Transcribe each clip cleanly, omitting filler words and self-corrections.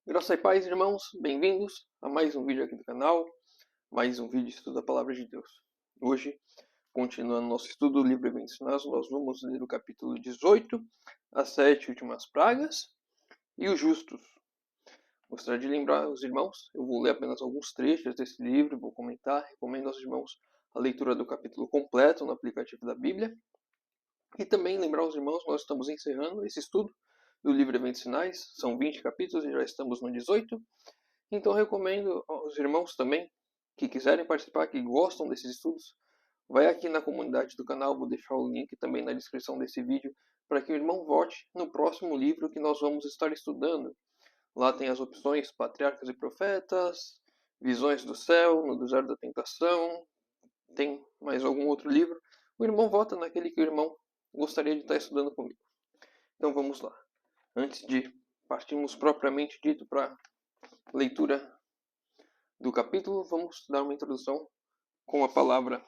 Graça e paz, irmãos, bem-vindos a mais um vídeo aqui do canal, mais um vídeo de estudo da Palavra de Deus. Hoje, continuando nosso estudo do livro Eventos Finais, nós vamos ler o capítulo 18, as 7 últimas pragas e os justos. Gostaria de lembrar os irmãos, eu vou ler apenas alguns trechos desse livro, vou comentar, recomendo aos irmãos a leitura do capítulo completo no aplicativo da Bíblia. E também lembrar aos irmãos, nós estamos encerrando esse estudo do livro Eventos Finais, são 20 capítulos e já estamos no 18. Então recomendo aos irmãos também que quiserem participar, que gostam desses estudos, vai aqui na comunidade do canal, vou deixar o link também na descrição desse vídeo, para que o irmão vote no próximo livro que nós vamos estar estudando. Lá tem as opções Patriarcas e Profetas, Visões do Céu, No Deserto da Tentação, tem mais algum outro livro. O irmão vota naquele que o irmão gostaria de estar estudando comigo. Então vamos lá. Antes de partirmos propriamente dito para a leitura do capítulo, vamos dar uma introdução com a palavra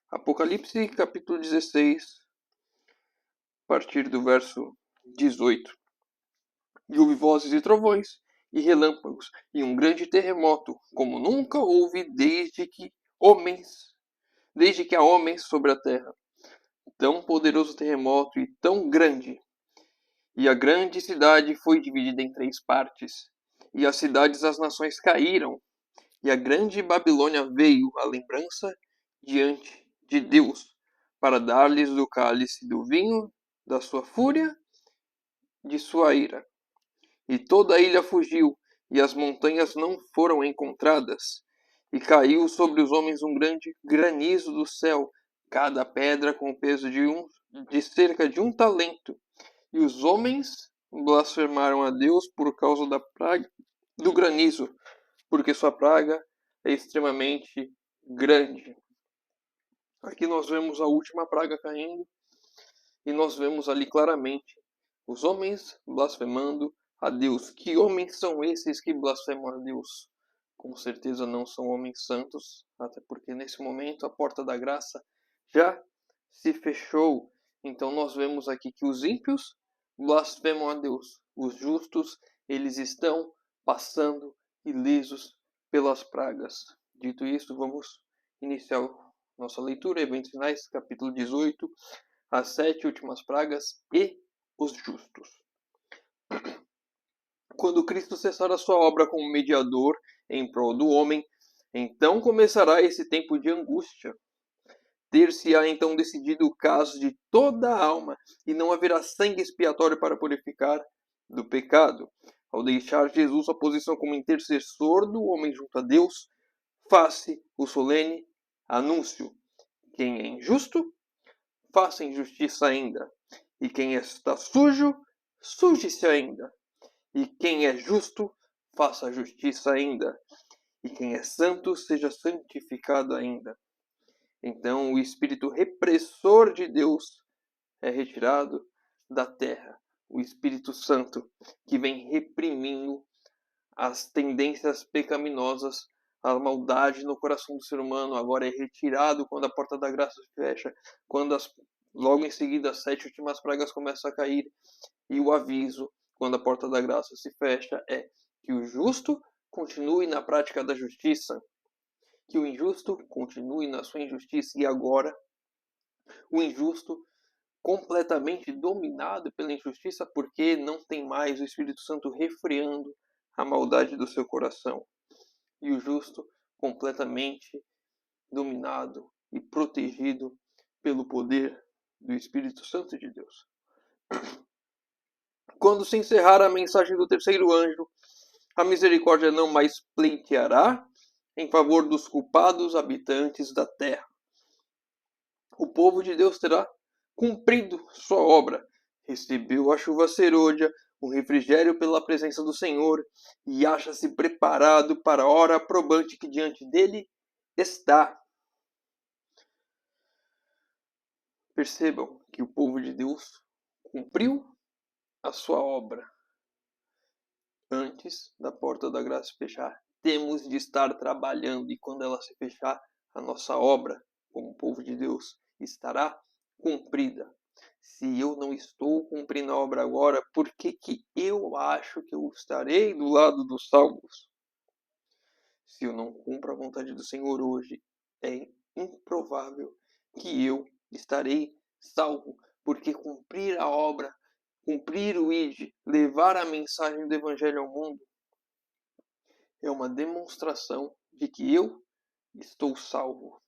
Apocalipse, capítulo 16, a partir do verso 18. E houve vozes e trovões, e relâmpagos, e um grande terremoto, como nunca houve desde que há homens sobre a terra. Tão poderoso terremoto e tão grande. E a grande cidade foi dividida em 3 partes, e as cidades das nações caíram. E a grande Babilônia veio à lembrança diante de Deus, para dar-lhes do cálice do vinho da sua fúria, de sua ira. E toda a ilha fugiu, e as montanhas não foram encontradas. E caiu sobre os homens um grande granizo do céu, cada pedra com o peso de cerca de 1 talento. E os homens blasfemaram a Deus por causa da praga do granizo, porque sua praga é extremamente grande. Aqui nós vemos a última praga caindo e nós vemos ali claramente os homens blasfemando a Deus. Que homens são esses que blasfemam a Deus? Com certeza não são homens santos, até porque nesse momento a porta da graça já se fechou. Então nós vemos aqui que os ímpios blasfemam a Deus. Os justos, eles estão passando ilesos pelas pragas. Dito isso, vamos iniciar nossa leitura, Eventos Finais, capítulo 18, as 7 últimas pragas e os justos. Quando Cristo cessar a sua obra como mediador em prol do homem, então começará esse tempo de angústia. Ter-se-á então decidido o caso de toda a alma, e não haverá sangue expiatório para purificar do pecado. Ao deixar Jesus a posição como intercessor do homem junto a Deus, faz-se o solene anúncio: quem é injusto, faça injustiça ainda. E quem está sujo, suje-se ainda. E quem é justo, faça justiça ainda. E quem é santo, seja santificado ainda. Então o espírito repressor de Deus é retirado da terra. O Espírito Santo que vem reprimindo as tendências pecaminosas, a maldade no coração do ser humano agora é retirado quando a porta da graça se fecha, quando logo em seguida as 7 últimas pragas começam a cair, e o aviso quando a porta da graça se fecha é que o justo continue na prática da justiça, que o injusto continue na sua injustiça, e agora o injusto completamente dominado pela injustiça, porque não tem mais o Espírito Santo refreando a maldade do seu coração. E o justo completamente dominado e protegido pelo poder do Espírito Santo de Deus. Quando se encerrar a mensagem do terceiro anjo, a misericórdia não mais pleiteará em favor dos culpados habitantes da terra. O povo de Deus terá cumprido sua obra, recebeu a chuva serôdia, o refrigério pela presença do Senhor, e acha-se preparado para a hora probante que diante dele está. Percebam que o povo de Deus cumpriu a sua obra antes da porta da graça fechar. Temos de estar trabalhando, e quando ela se fechar, a nossa obra como povo de Deus estará cumprida. Se eu não estou cumprindo a obra agora, por que eu acho que eu estarei do lado dos salvos? Se eu não cumpro a vontade do Senhor hoje, é improvável que eu estarei salvo, porque cumprir a obra, cumprir o ID, levar a mensagem do Evangelho ao mundo, é uma demonstração de que eu estou salvo,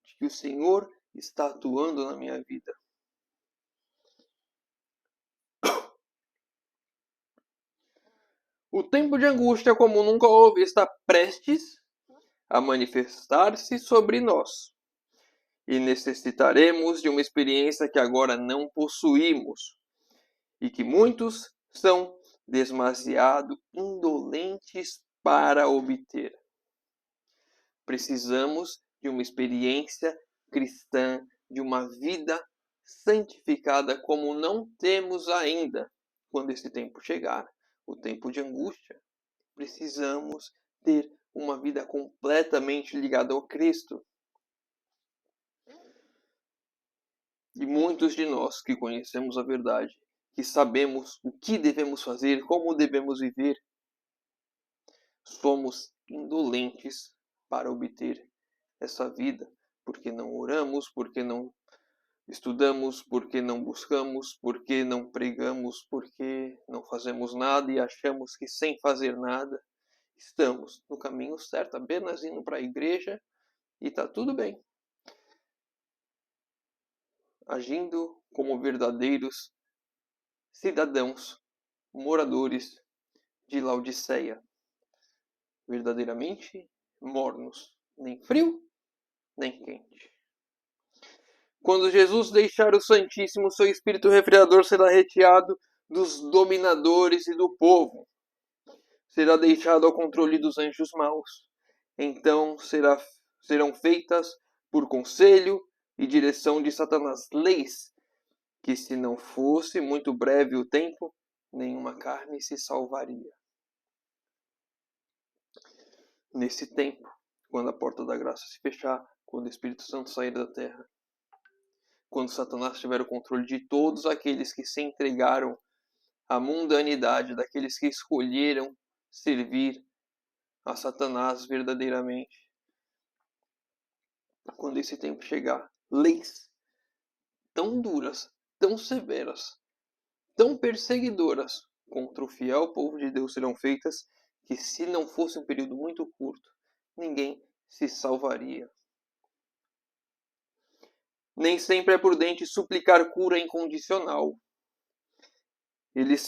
de que o Senhor está atuando na minha vida. O tempo de angústia, como nunca houve, está prestes a manifestar-se sobre nós. E necessitaremos de uma experiência que agora não possuímos e que muitos são demasiado indolentes para obter. Precisamos de uma experiência cristã, de uma vida santificada como não temos ainda quando esse tempo chegar, o tempo de angústia. Precisamos ter uma vida completamente ligada ao Cristo. E muitos de nós que conhecemos a verdade, que sabemos o que devemos fazer, como devemos viver, somos indolentes para obter essa vida, porque não oramos, porque não estudamos, porque não buscamos, porque não pregamos, porque não fazemos nada e achamos que sem fazer nada estamos no caminho certo, apenas indo para a igreja e está tudo bem. Agindo como verdadeiros cidadãos, moradores de Laodiceia, verdadeiramente mornos, nem frio, nem quente. Quando Jesus deixar o Santíssimo, seu espírito refriador será retirado dos dominadores e do povo. Será deixado ao controle dos anjos maus. Então serão feitas por conselho e direção de Satanás leis, que se não fosse muito breve o tempo, nenhuma carne se salvaria. Nesse tempo, quando a porta da graça se fechar, quando o Espírito Santo sair da terra, quando Satanás tiver o controle de todos aqueles que se entregaram à mundanidade, daqueles que escolheram servir a Satanás verdadeiramente. Quando esse tempo chegar, leis tão duras, tão severas, tão perseguidoras contra o fiel povo de Deus serão feitas, que se não fosse um período muito curto, ninguém se salvaria. Nem sempre é prudente suplicar cura incondicional. Deus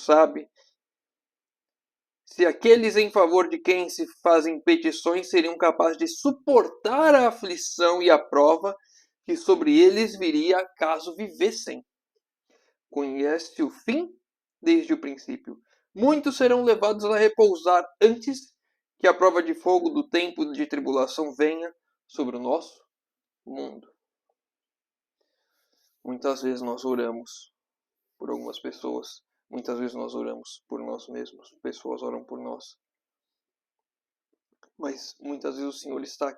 sabe, se aqueles em favor de quem se fazem petições seriam capazes de suportar a aflição e a prova que sobre eles viria caso vivessem. Conhece o fim desde o princípio. Muitos serão levados a repousar antes que a prova de fogo do tempo de tribulação venha sobre o nosso mundo. Muitas vezes nós oramos por algumas pessoas, muitas vezes nós oramos por nós mesmos, pessoas oram por nós. Mas muitas vezes o Senhor está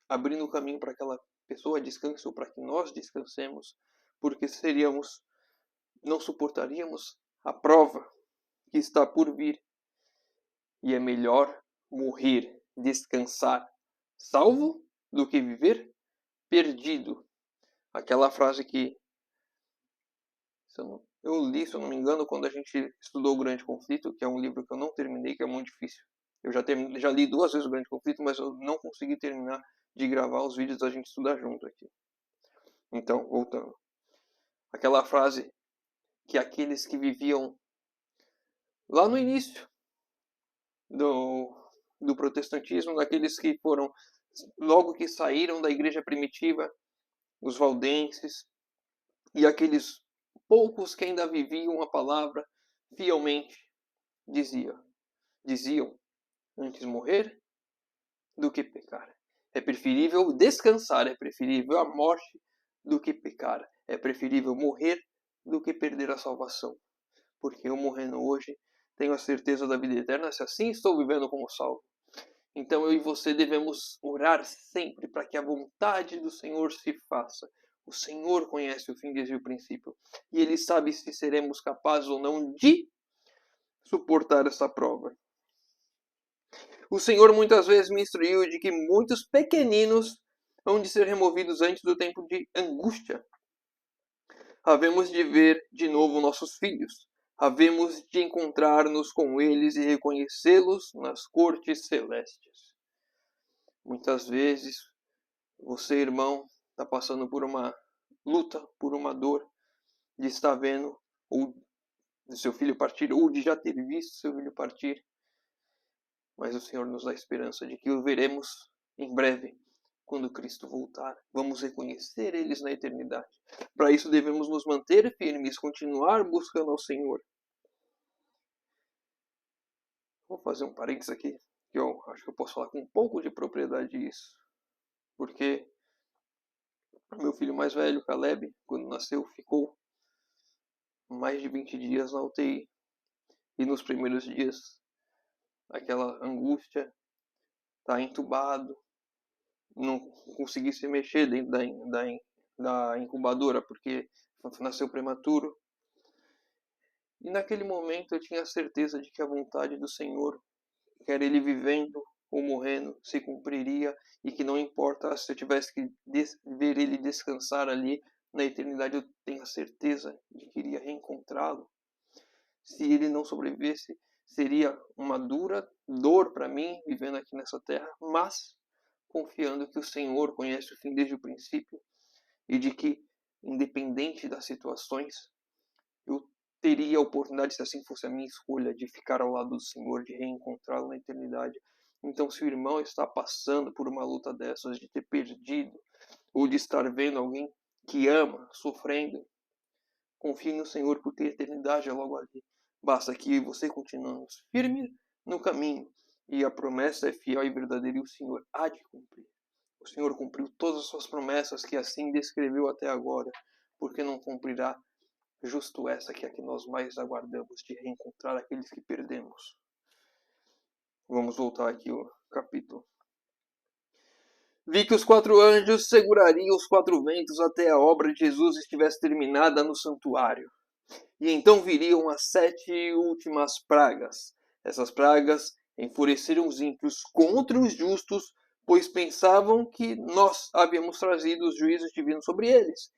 abrindo o caminho para aquela pessoa descanse ou para que nós descansemos, porque não suportaríamos a prova que está por vir. E é melhor morrer, descansar, salvo, do que viver perdido. Aquela frase que eu li, se eu não me engano, quando a gente estudou o Grande Conflito, que é um livro que eu não terminei, que é muito difícil. Eu já li 2 vezes o Grande Conflito, mas eu não consegui terminar de gravar os vídeos da gente estudar junto aqui. Então, voltando. Aquela frase que aqueles que viviam lá no início do protestantismo, daqueles que foram, logo que saíram da igreja primitiva, os valdenses, e aqueles poucos que ainda viviam a palavra fielmente, diziam, antes morrer do que pecar. É preferível descansar, é preferível a morte do que pecar. É preferível morrer do que perder a salvação. Porque eu morrendo hoje, tenho a certeza da vida eterna, se assim estou vivendo como salvo. Então eu e você devemos orar sempre para que a vontade do Senhor se faça. O Senhor conhece o fim desde o princípio. E Ele sabe se seremos capazes ou não de suportar essa prova. O Senhor muitas vezes me instruiu de que muitos pequeninos hão de ser removidos antes do tempo de angústia. Havemos de ver de novo nossos filhos. Havemos de encontrar-nos com eles e reconhecê-los nas cortes celestes. Muitas vezes, você, irmão, está passando por uma luta, por uma dor, de estar vendo ou de seu filho partir, ou de já ter visto seu filho partir. Mas o Senhor nos dá a esperança de que o veremos em breve, quando Cristo voltar. Vamos reconhecer eles na eternidade. Para isso devemos nos manter firmes, continuar buscando ao Senhor. Vou fazer um parênteses aqui, que eu acho que eu posso falar com um pouco de propriedade disso. Porque meu filho mais velho, Caleb, quando nasceu, ficou mais de 20 dias na UTI. E nos primeiros dias, aquela angústia, tá entubado, não consegui se mexer dentro da incubadora porque nasceu prematuro. E naquele momento eu tinha certeza de que a vontade do Senhor, quer ele vivendo ou morrendo, se cumpriria, e que não importa se eu tivesse que ver ele descansar ali na eternidade, eu tenho a certeza de que iria reencontrá-lo. Se ele não sobrevivesse, seria uma dura dor para mim vivendo aqui nessa terra, mas confiando que o Senhor conhece o fim desde o princípio e de que, independente das situações, eu teria a oportunidade, se assim fosse a minha escolha, de ficar ao lado do Senhor, de reencontrá-lo na eternidade. Então, se o irmão está passando por uma luta dessas, de ter perdido, ou de estar vendo alguém que ama, sofrendo, confie no Senhor, porque a eternidade é logo ali. Basta que você continue firme no caminho, e a promessa é fiel e verdadeira, e o Senhor há de cumprir. O Senhor cumpriu todas as suas promessas que assim descreveu até agora, porque não cumprirá justo essa que é a que nós mais aguardamos, de reencontrar aqueles que perdemos. Vamos voltar aqui ao capítulo. Vi que os 4 anjos segurariam os 4 ventos até a obra de Jesus estivesse terminada no santuário. E então viriam as 7 últimas pragas. Essas pragas enfureceram os ímpios contra os justos, pois pensavam que nós havíamos trazido os juízos divinos sobre eles,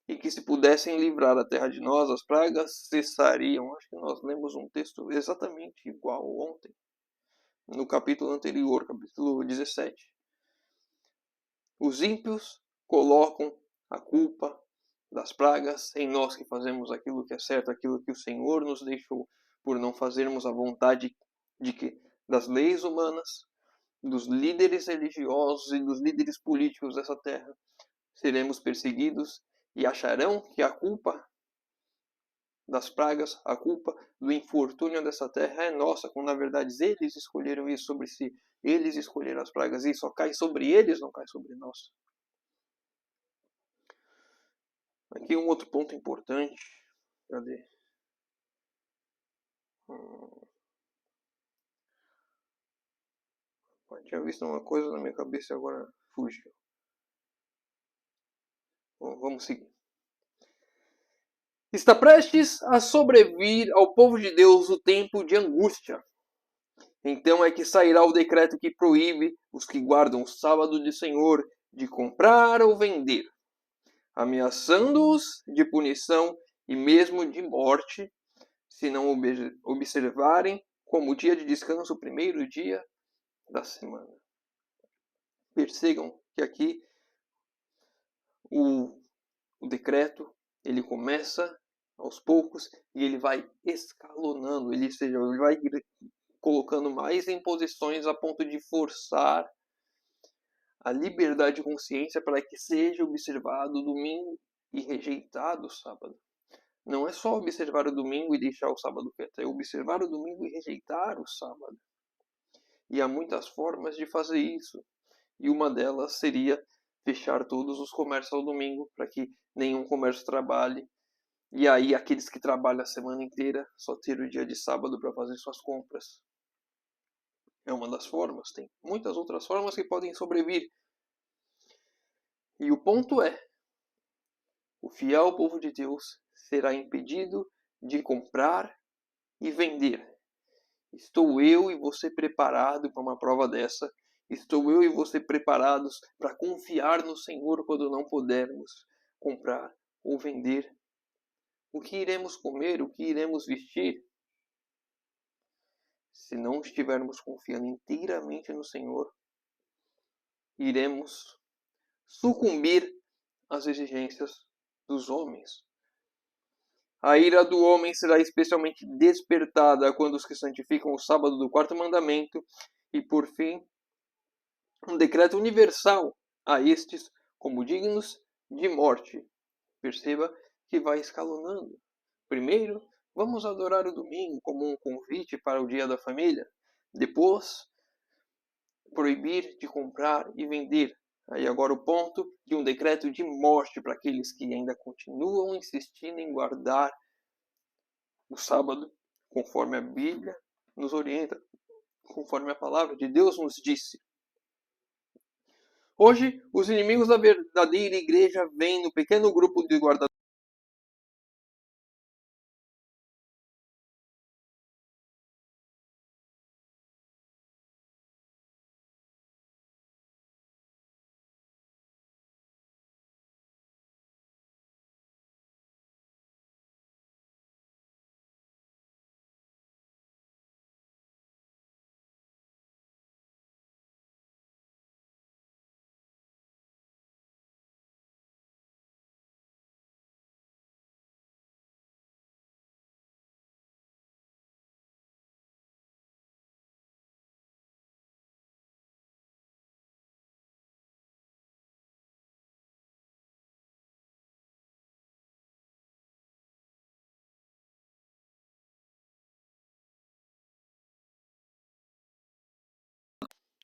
e que se pudessem livrar a terra de nós, as pragas cessariam. Acho que nós lemos um texto exatamente igual ontem, no capítulo anterior, capítulo 17. Os ímpios colocam a culpa das pragas em nós que fazemos aquilo que é certo, aquilo que o Senhor nos deixou, por não fazermos a vontade das leis humanas, dos líderes religiosos e dos líderes políticos dessa terra. Seremos perseguidos e acharão que a culpa das pragas, a culpa do infortúnio dessa terra é nossa, quando na verdade eles escolheram isso sobre si. Eles escolheram as pragas e só cai sobre eles, não cai sobre nós. Aqui um outro ponto importante. Cadê? Eu tinha visto uma coisa na minha cabeça e agora fugiu. Bom, vamos seguir. Está prestes a sobrevir ao povo de Deus o tempo de angústia. Então é que sairá o decreto que proíbe os que guardam o sábado do Senhor de comprar ou vender, ameaçando-os de punição e mesmo de morte, se não observarem como dia de descanso o primeiro dia da semana. Percebam que aqui o decreto ele começa aos poucos e ele vai escalonando, ele vai colocando mais imposições a ponto de forçar a liberdade de consciência para que seja observado o domingo e rejeitado o sábado. Não é só observar o domingo e deixar o sábado quieto, é observar o domingo e rejeitar o sábado. E há muitas formas de fazer isso. E uma delas seria fechar todos os comércios ao domingo, para que nenhum comércio trabalhe. E aí aqueles que trabalham a semana inteira só ter o dia de sábado para fazer suas compras. É uma das formas. Tem muitas outras formas que podem sobrevir. E o ponto é o fiel povo de Deus será impedido de comprar e vender. Estou eu e você preparado para uma prova dessa? Estou eu e você preparados para confiar no Senhor quando não pudermos comprar ou vender? O que iremos comer? O que iremos vestir? Se não estivermos confiando inteiramente no Senhor, iremos sucumbir às exigências dos homens. A ira do homem será especialmente despertada quando os que santificam o sábado do quarto mandamento e, por fim, um decreto universal a estes como dignos de morte. Perceba que vai escalonando. Primeiro, vamos adorar o domingo como um convite para o dia da família. Depois, proibir de comprar e vender. Aí agora o ponto de um decreto de morte para aqueles que ainda continuam insistindo em guardar o sábado, conforme a Bíblia nos orienta, conforme a palavra de Deus nos disse. Hoje, os inimigos da verdadeira igreja vêm no pequeno grupo de guardadores.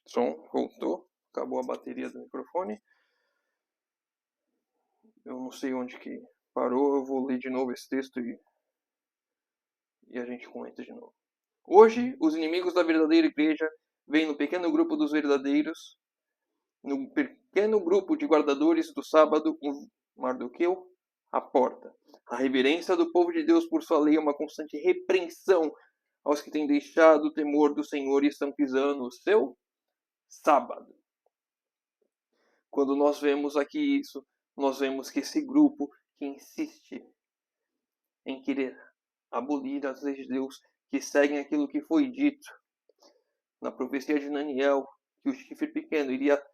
Som voltou, acabou a bateria do microfone. Eu não sei onde que parou, eu vou ler de novo esse texto e a gente comenta de novo. Hoje, os inimigos da verdadeira igreja vêm no pequeno grupo dos verdadeiros, no pequeno grupo de guardadores do sábado, um Mardoqueu, à porta. A reverência do povo de Deus por sua lei é uma constante repreensão aos que têm deixado o temor do Senhor e estão pisando o seu sábado. Quando nós vemos aqui isso, nós vemos que esse grupo que insiste em querer abolir as leis de Deus, que seguem aquilo que foi dito na profecia de Daniel, que o chifre pequeno iria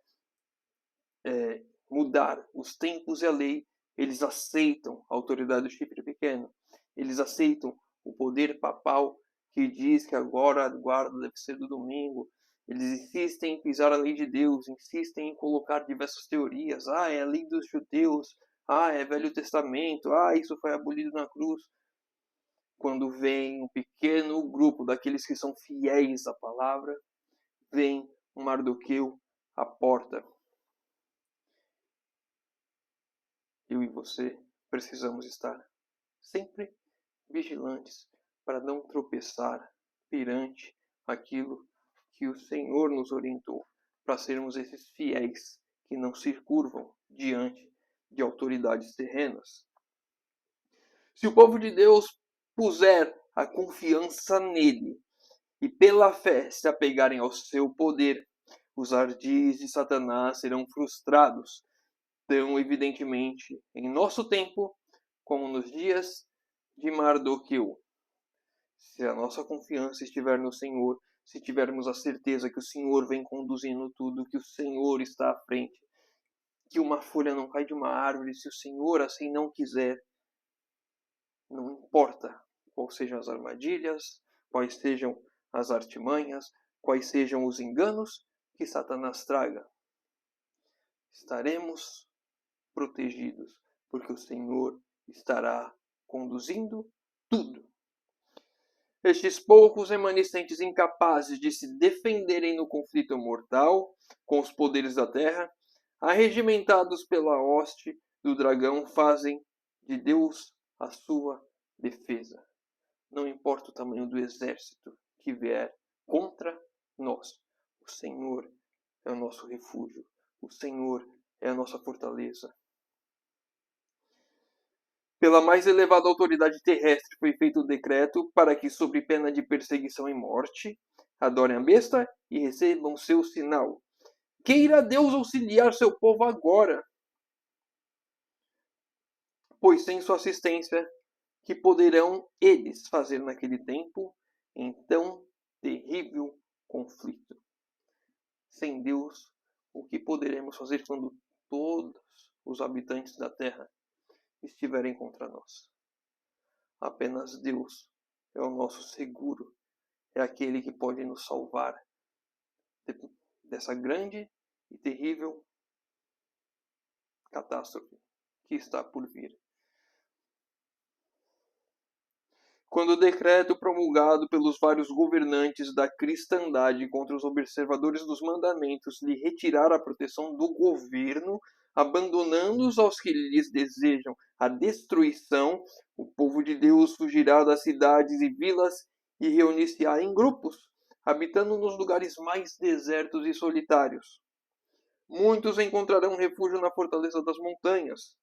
mudar os tempos e a lei, eles aceitam a autoridade do chifre pequeno. Eles aceitam o poder papal que diz que agora a guarda deve ser do domingo. Eles insistem em pisar a lei de Deus, insistem em colocar diversas teorias. É a lei dos judeus. É Velho Testamento. Isso foi abolido na cruz. Quando vem um pequeno grupo daqueles que são fiéis à palavra, vem um Mardoqueu à porta. Eu e você precisamos estar sempre vigilantes para não tropeçar perante aquilo que o Senhor nos orientou, para sermos esses fiéis que não se curvam diante de autoridades terrenas. Se o povo de Deus puser a confiança nele e pela fé se apegarem ao seu poder, os ardis de Satanás serão frustrados, tão evidentemente em nosso tempo como nos dias de Mardoqueu. Se a nossa confiança estiver no Senhor, se tivermos a certeza que o Senhor vem conduzindo tudo, que o Senhor está à frente, que uma folha não cai de uma árvore, se o Senhor assim não quiser, não importa quais sejam as armadilhas, quais sejam as artimanhas, quais sejam os enganos que Satanás traga, estaremos protegidos, porque o Senhor estará conduzindo tudo. Estes poucos remanescentes incapazes de se defenderem no conflito mortal com os poderes da terra, arregimentados pela hoste do dragão, fazem de Deus a sua defesa. Não importa o tamanho do exército que vier contra nós, o Senhor é o nosso refúgio, o Senhor é a nossa fortaleza. Pela mais elevada autoridade terrestre foi feito o decreto para que, sob pena de perseguição e morte, adorem a besta e recebam seu sinal. Queira Deus auxiliar seu povo agora, pois sem sua assistência, que poderão eles fazer naquele tempo em tão terrível conflito? Sem Deus, o que poderemos fazer quando todos os habitantes da terra estiverem contra nós? Apenas Deus é o nosso seguro, é aquele que pode nos salvar dessa grande e terrível catástrofe que está por vir. Quando o decreto promulgado pelos vários governantes da cristandade contra os observadores dos mandamentos lhe retirar a proteção do governo, abandonando-os aos que lhes desejam a destruição, o povo de Deus fugirá das cidades e vilas e reunir-se-á em grupos, habitando nos lugares mais desertos e solitários. Muitos encontrarão refúgio na fortaleza das montanhas.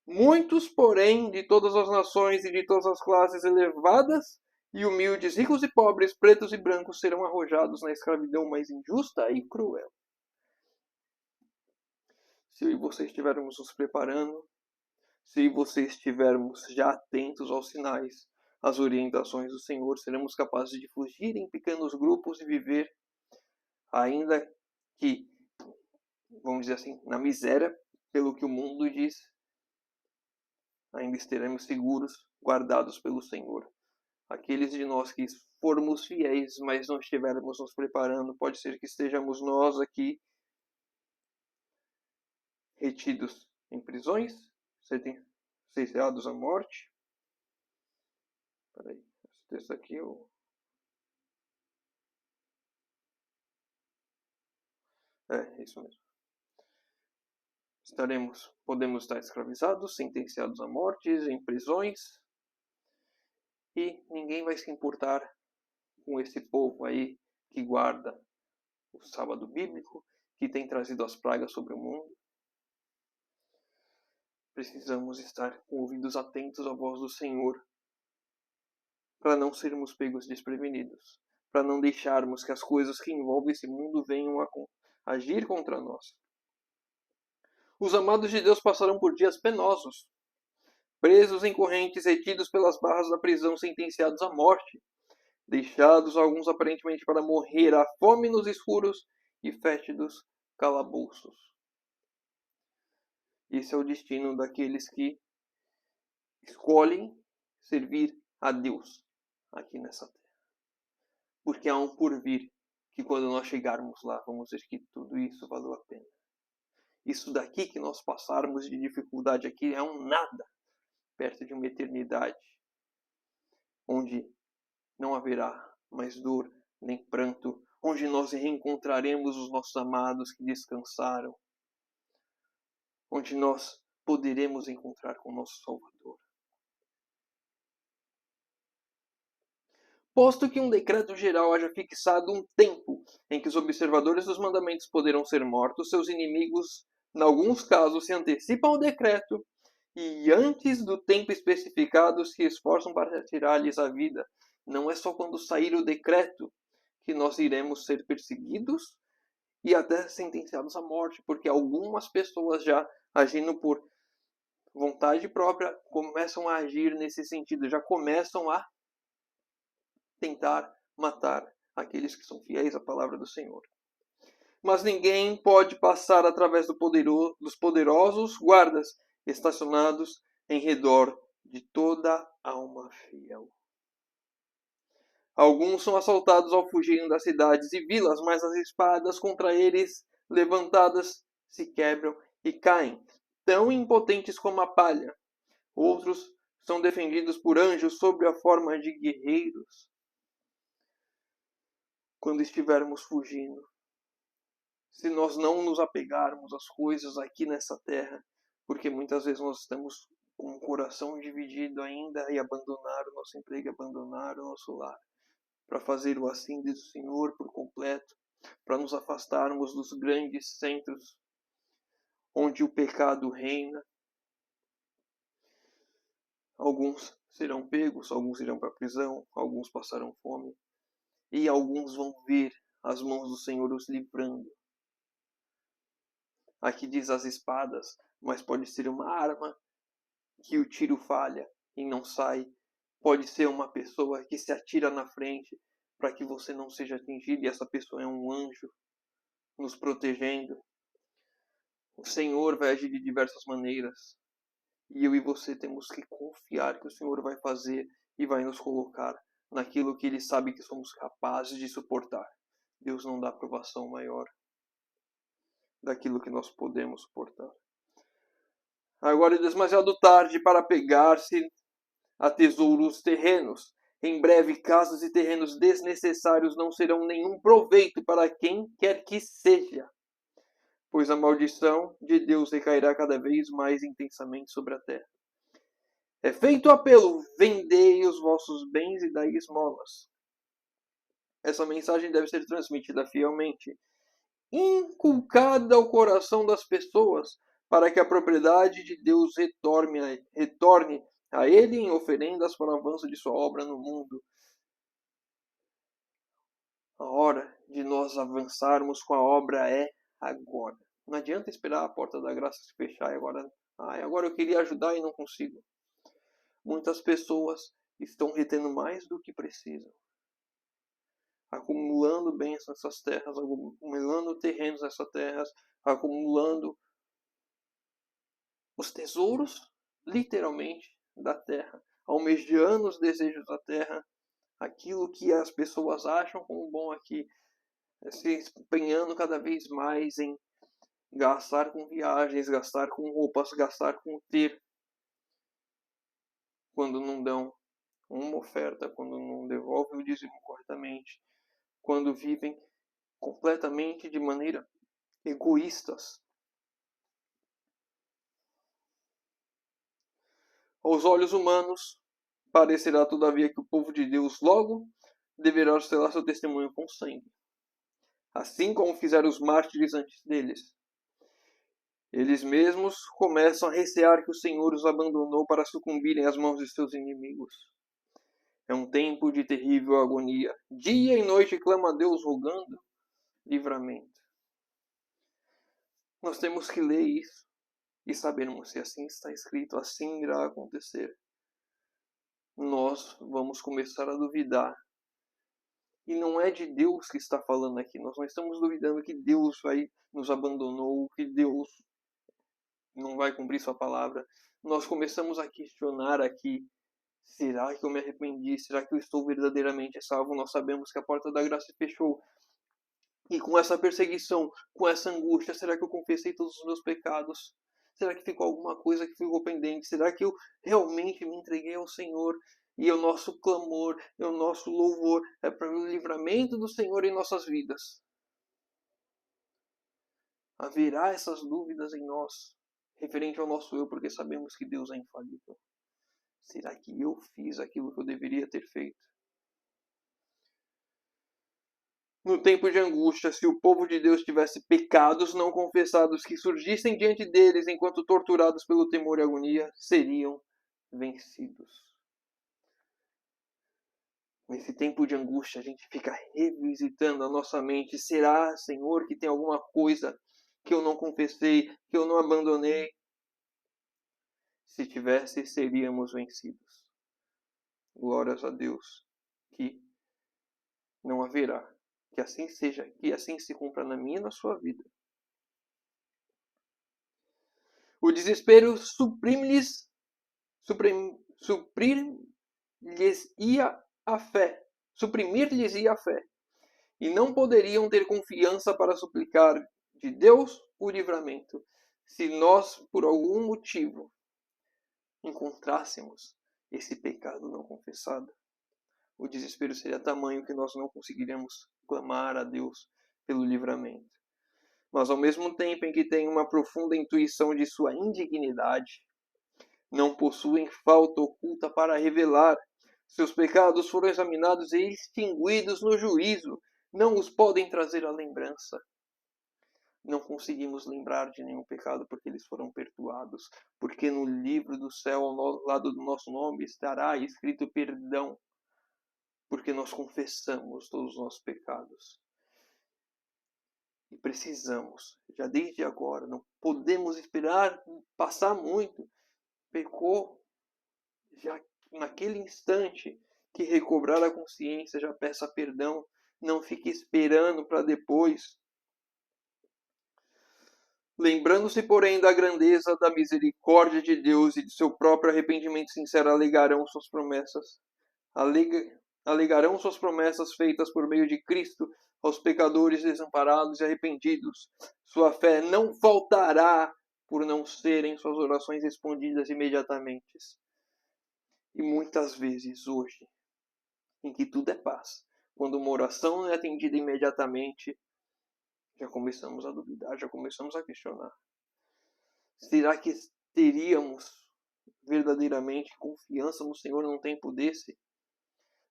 Muitos, porém, de todas as nações e de todas as classes elevadas e humildes, ricos e pobres, pretos e brancos, serão arrojados na escravidão mais injusta e cruel. Se eu e você estivermos nos preparando, se você estivermos já atentos aos sinais, às orientações do Senhor, seremos capazes de fugir em pequenos grupos e viver, ainda que, vamos dizer assim, na miséria, pelo que o mundo diz, ainda estaremos seguros, guardados pelo Senhor. Aqueles de nós que formos fiéis, mas não estivermos nos preparando, pode ser que estejamos nós aqui retidos em prisões, sentenciados à morte. Peraí, esse texto aqui é isso mesmo. Podemos estar escravizados, sentenciados à morte, em prisões, e ninguém vai se importar com esse povo aí que guarda o sábado bíblico, que tem trazido as pragas sobre o mundo. Precisamos estar com ouvidos atentos à voz do Senhor, para não sermos pegos desprevenidos, para não deixarmos que as coisas que envolvem esse mundo venham a agir contra nós. Os amados de Deus passarão por dias penosos, presos em correntes, retidos pelas barras da prisão, sentenciados à morte, deixados alguns aparentemente para morrer à fome nos escuros e fétidos calabouços. Esse é o destino daqueles que escolhem servir a Deus aqui nessa terra. Porque há um porvir que quando nós chegarmos lá, vamos ver que tudo isso valeu a pena. Isso daqui que nós passarmos de dificuldade aqui é um nada perto de uma eternidade onde não haverá mais dor nem pranto, onde nós reencontraremos os nossos amados que descansaram, onde nós poderemos encontrar com o nosso Salvador. Posto que um decreto geral haja fixado um tempo em que os observadores dos mandamentos poderão ser mortos, seus inimigos, em alguns casos, se antecipam ao decreto e, antes do tempo especificado, se esforçam para tirar-lhes a vida. Não é só quando sair o decreto que nós iremos ser perseguidos e até sentenciados à morte, porque algumas pessoas já agindo por vontade própria começam a agir nesse sentido, já começam a tentar matar aqueles que são fiéis à palavra do Senhor. Mas ninguém pode passar através dos poderosos guardas estacionados em redor de toda alma fiel. Alguns são assaltados ao fugirem das cidades e vilas, mas as espadas contra eles levantadas se quebram e caem, tão impotentes como a palha. Outros são defendidos por anjos sob a forma de guerreiros. Quando estivermos fugindo, se nós não nos apegarmos às coisas aqui nessa terra, porque muitas vezes nós estamos com o coração dividido ainda e abandonar o nosso emprego, abandonar o nosso lar, para fazer o assim do Senhor por completo, para nos afastarmos dos grandes centros onde o pecado reina. Alguns serão pegos, alguns irão para a prisão, alguns passarão fome, e alguns vão ver as mãos do Senhor os livrando. Aqui diz as espadas, mas pode ser uma arma que o tiro falha e não sai. Pode ser uma pessoa que se atira na frente para que você não seja atingido, e essa pessoa é um anjo nos protegendo. O Senhor vai agir de diversas maneiras. E eu e você temos que confiar que o Senhor vai fazer e vai nos colocar naquilo que Ele sabe que somos capazes de suportar. Deus não dá provação maior daquilo que nós podemos suportar. Agora é demasiado tarde para pegar-se a tesouros terrenos. Em breve, casas e terrenos desnecessários não serão nenhum proveito para quem quer que seja, pois a maldição de Deus recairá cada vez mais intensamente sobre a terra. É feito apelo: vendei os vossos bens e dai esmolas. Essa mensagem deve ser transmitida fielmente, inculcada ao coração das pessoas, para que a propriedade de Deus retorne a Ele em oferendas para o avanço de sua obra no mundo. A hora de nós avançarmos com a obra é agora. Não adianta esperar a porta da graça se fechar e agora eu queria ajudar e não consigo. Muitas pessoas estão retendo mais do que precisam, acumulando bens nessas terras, acumulando terrenos nessas terras, acumulando os tesouros, literalmente, da terra, almejando os desejos da terra, aquilo que as pessoas acham como bom aqui, se empenhando cada vez mais em gastar com viagens, gastar com roupas, gastar com ter, quando não dão uma oferta, quando não devolvem o dízimo corretamente, quando vivem completamente de maneira egoístas. Aos olhos humanos, parecerá todavia que o povo de Deus logo deverá selar seu testemunho com sangue, assim como fizeram os mártires antes deles. Eles mesmos começam a recear que o Senhor os abandonou para sucumbirem às mãos de seus inimigos. É um tempo de terrível agonia. Dia e noite clama a Deus rogando livramento. Nós temos que ler isso e sabermos se assim está escrito, assim irá acontecer. Nós vamos começar a duvidar. E não é de Deus que está falando aqui. Nós não estamos duvidando que Deus nos abandonou, que Deus não vai cumprir sua palavra. Nós começamos a questionar aqui: será que eu me arrependi? Será que eu estou verdadeiramente salvo? Nós sabemos que a porta da graça se fechou. E com essa perseguição, com essa angústia, será que eu confessei todos os meus pecados? Será que ficou alguma coisa que ficou pendente? Será que eu realmente me entreguei ao Senhor? E o nosso clamor, e o nosso louvor é para o livramento do Senhor em nossas vidas. Haverá essas dúvidas em nós, referente ao nosso eu, porque sabemos que Deus é infalível. Será que eu fiz aquilo que eu deveria ter feito? No tempo de angústia, se o povo de Deus tivesse pecados não confessados que surgissem diante deles enquanto torturados pelo temor e agonia, seriam vencidos. Nesse tempo de angústia, a gente fica revisitando a nossa mente. Será, Senhor, que tem alguma coisa que eu não confessei, que eu não abandonei? Se tivesse, seríamos vencidos. Glórias a Deus, que não haverá. Que assim seja, que assim se cumpra na minha e na sua vida. O desespero suprir-lhes ia a fé. Suprimir-lhes ia a fé. E não poderiam ter confiança para suplicar de Deus o livramento, se nós, por algum motivo, encontrássemos esse pecado não confessado. O desespero seria tamanho que nós não conseguiríamos clamar a Deus pelo livramento. Mas ao mesmo tempo em que têm uma profunda intuição de sua indignidade, não possuem falta oculta para revelar. Seus pecados foram examinados e extinguidos no juízo, não os podem trazer à lembrança. não conseguimos lembrar de nenhum pecado porque eles foram perdoados. Porque no livro do céu, ao lado do nosso nome, estará escrito perdão. Porque nós confessamos todos os nossos pecados. E precisamos, já desde agora, não podemos esperar passar muito. Pecou, já naquele instante que recobrar a consciência, já peça perdão. Não fique esperando para depois. Lembrando-se, porém, da grandeza da misericórdia de Deus e de seu próprio arrependimento sincero, alegarão suas promessas feitas por meio de Cristo aos pecadores desamparados e arrependidos. Sua fé não faltará por não serem suas orações respondidas imediatamente. E muitas vezes hoje, em que tudo é paz, quando uma oração não é atendida imediatamente, já começamos a duvidar, já começamos a questionar. Será que teríamos verdadeiramente confiança no Senhor num tempo desse?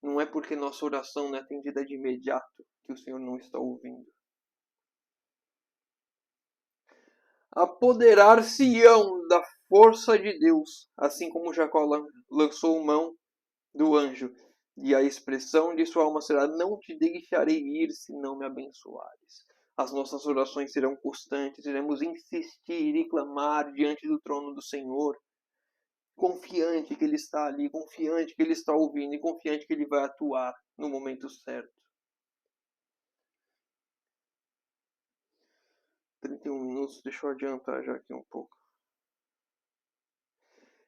Não é porque nossa oração não é atendida de imediato que o Senhor não está ouvindo. Apoderar-se-ão da força de Deus, assim como Jacó lançou mão do anjo. E a expressão de sua alma será: não te deixarei ir se não me abençoares. As nossas orações serão constantes, iremos insistir e clamar diante do trono do Senhor, confiante que Ele está ali, confiante que Ele está ouvindo e confiante que Ele vai atuar no momento certo. 31 minutos, deixa eu adiantar já aqui um pouco.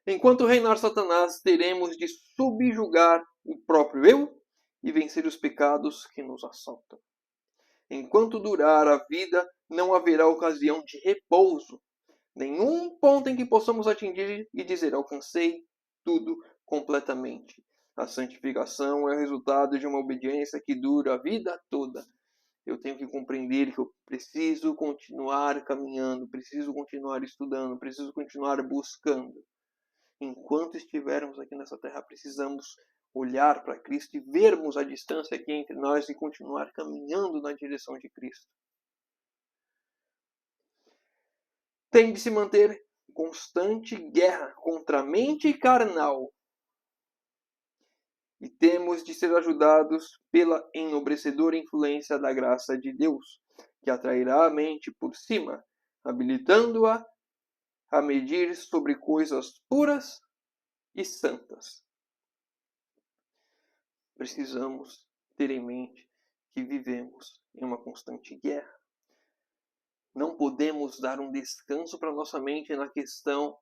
Enquanto reinar Satanás, teremos de subjugar o próprio eu e vencer os pecados que nos assaltam. Enquanto durar a vida, não haverá ocasião de repouso, nenhum ponto em que possamos atingir e dizer: alcancei tudo completamente. A santificação é o resultado de uma obediência que dura a vida toda. Eu tenho que compreender que eu preciso continuar caminhando, preciso continuar estudando, preciso continuar buscando. Enquanto estivermos aqui nessa terra, precisamos olhar para Cristo e vermos a distância aqui entre nós e continuar caminhando na direção de Cristo. Tem de se manter constante guerra contra a mente carnal. E temos de ser ajudados pela enobrecedora influência da graça de Deus, que atrairá a mente por cima, habilitando-a a medir sobre coisas puras e santas. Precisamos ter em mente que vivemos em uma constante guerra. Não podemos dar um descanso para nossa mente na questão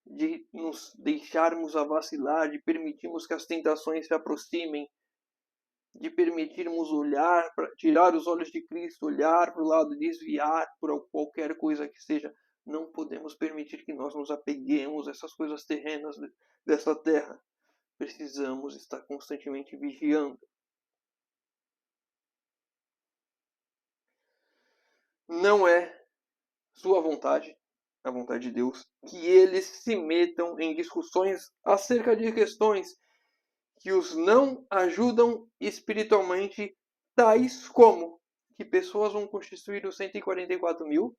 de nos deixarmos a vacilar, de permitirmos que as tentações se aproximem, de permitirmos olhar, tirar os olhos de Cristo, olhar para o lado, desviar por qualquer coisa que seja. Não podemos permitir que nós nos apeguemos a essas coisas terrenas dessa terra. Precisamos estar constantemente vigiando. Não é sua vontade, a vontade de Deus, que eles se metam em discussões acerca de questões que os não ajudam espiritualmente, tais como que pessoas vão constituir os 144 mil.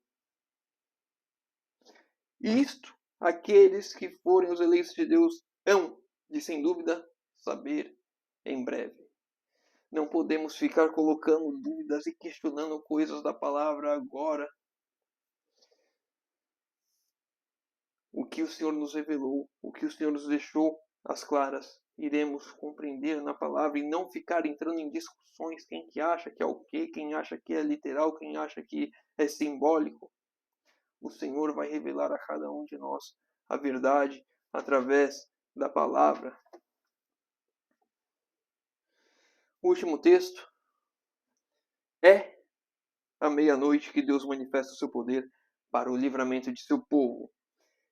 Isto, aqueles que forem os eleitos de Deus hão de, sem dúvida, saber em breve. Não podemos ficar colocando dúvidas e questionando coisas da palavra agora. O que o Senhor nos revelou, o que o Senhor nos deixou às claras, iremos compreender na palavra e não ficar entrando em discussões quem que acha que é o quê, quem acha que é literal, quem acha que é simbólico. O Senhor vai revelar a cada um de nós a verdade através da palavra. O último texto é a meia-noite que Deus manifesta o seu poder para o livramento de seu povo.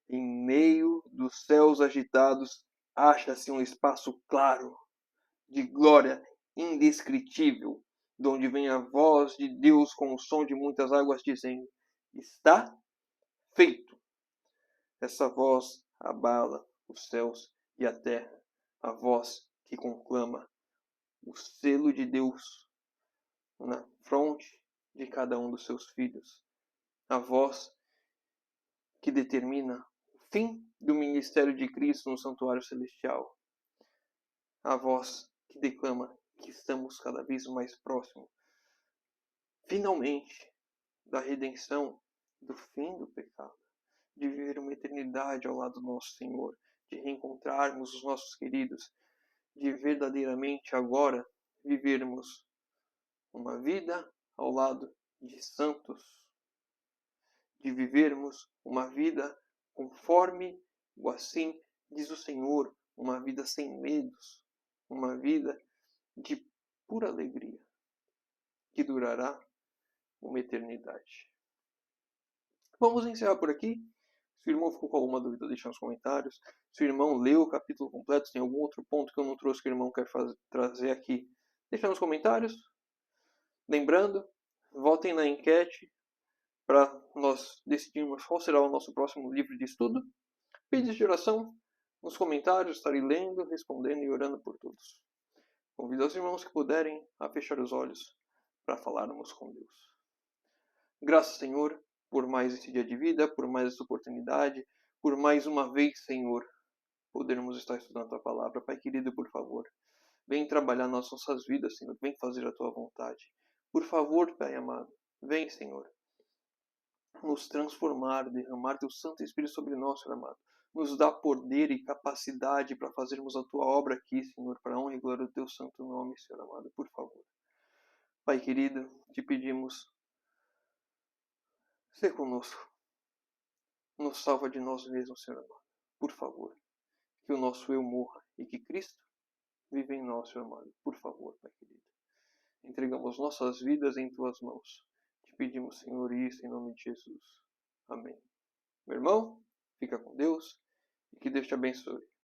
Em meio dos céus agitados, acha-se um espaço claro, de glória indescritível, de onde vem a voz de Deus com o som de muitas águas, dizendo: está feito. Essa voz abala os céus e a terra, a voz que conclama o selo de Deus na fronte de cada um dos seus filhos. a voz que determina o fim do ministério de Cristo no santuário celestial, a voz que declama que estamos cada vez mais próximos, finalmente, da redenção, do fim do pecado, de viver uma eternidade ao lado do nosso Senhor, de reencontrarmos os nossos queridos, de verdadeiramente agora vivermos uma vida ao lado de santos, de vivermos uma vida conforme o assim diz o Senhor, uma vida sem medos, uma vida de pura alegria, que durará uma eternidade. Vamos encerrar por aqui. Se o irmão ficou com alguma dúvida, deixa nos comentários. Se o irmão leu o capítulo completo, se tem algum outro ponto que eu não trouxe que o irmão quer trazer aqui, deixa nos comentários. Lembrando, votem na enquete para nós decidirmos qual será o nosso próximo livro de estudo. Pedidos de oração nos comentários, estarei lendo, respondendo e orando por todos. Convido os irmãos que puderem a fechar os olhos para falarmos com Deus. Graças, Senhor, por mais esse dia de vida, por mais essa oportunidade, por mais uma vez, Senhor, podermos estar estudando a Tua Palavra. Pai querido, por favor, vem trabalhar nas nossas vidas, Senhor, vem fazer a Tua vontade. Por favor, Pai amado, vem, Senhor, nos transformar, derramar Teu Santo Espírito sobre nós, Senhor amado. Nos dá poder e capacidade para fazermos a Tua obra aqui, Senhor, para a honra e glória do Teu santo nome, Senhor amado, por favor. Pai querido, te pedimos, sê conosco. Nos salva de nós mesmos, Senhor amado. Por favor, que o nosso eu morra e que Cristo vive em nós, Senhor amado. Por favor, Pai querido. Entregamos nossas vidas em Tuas mãos. Te pedimos, Senhor, isso em nome de Jesus. Amém. Meu irmão, fica com Deus e que Deus te abençoe.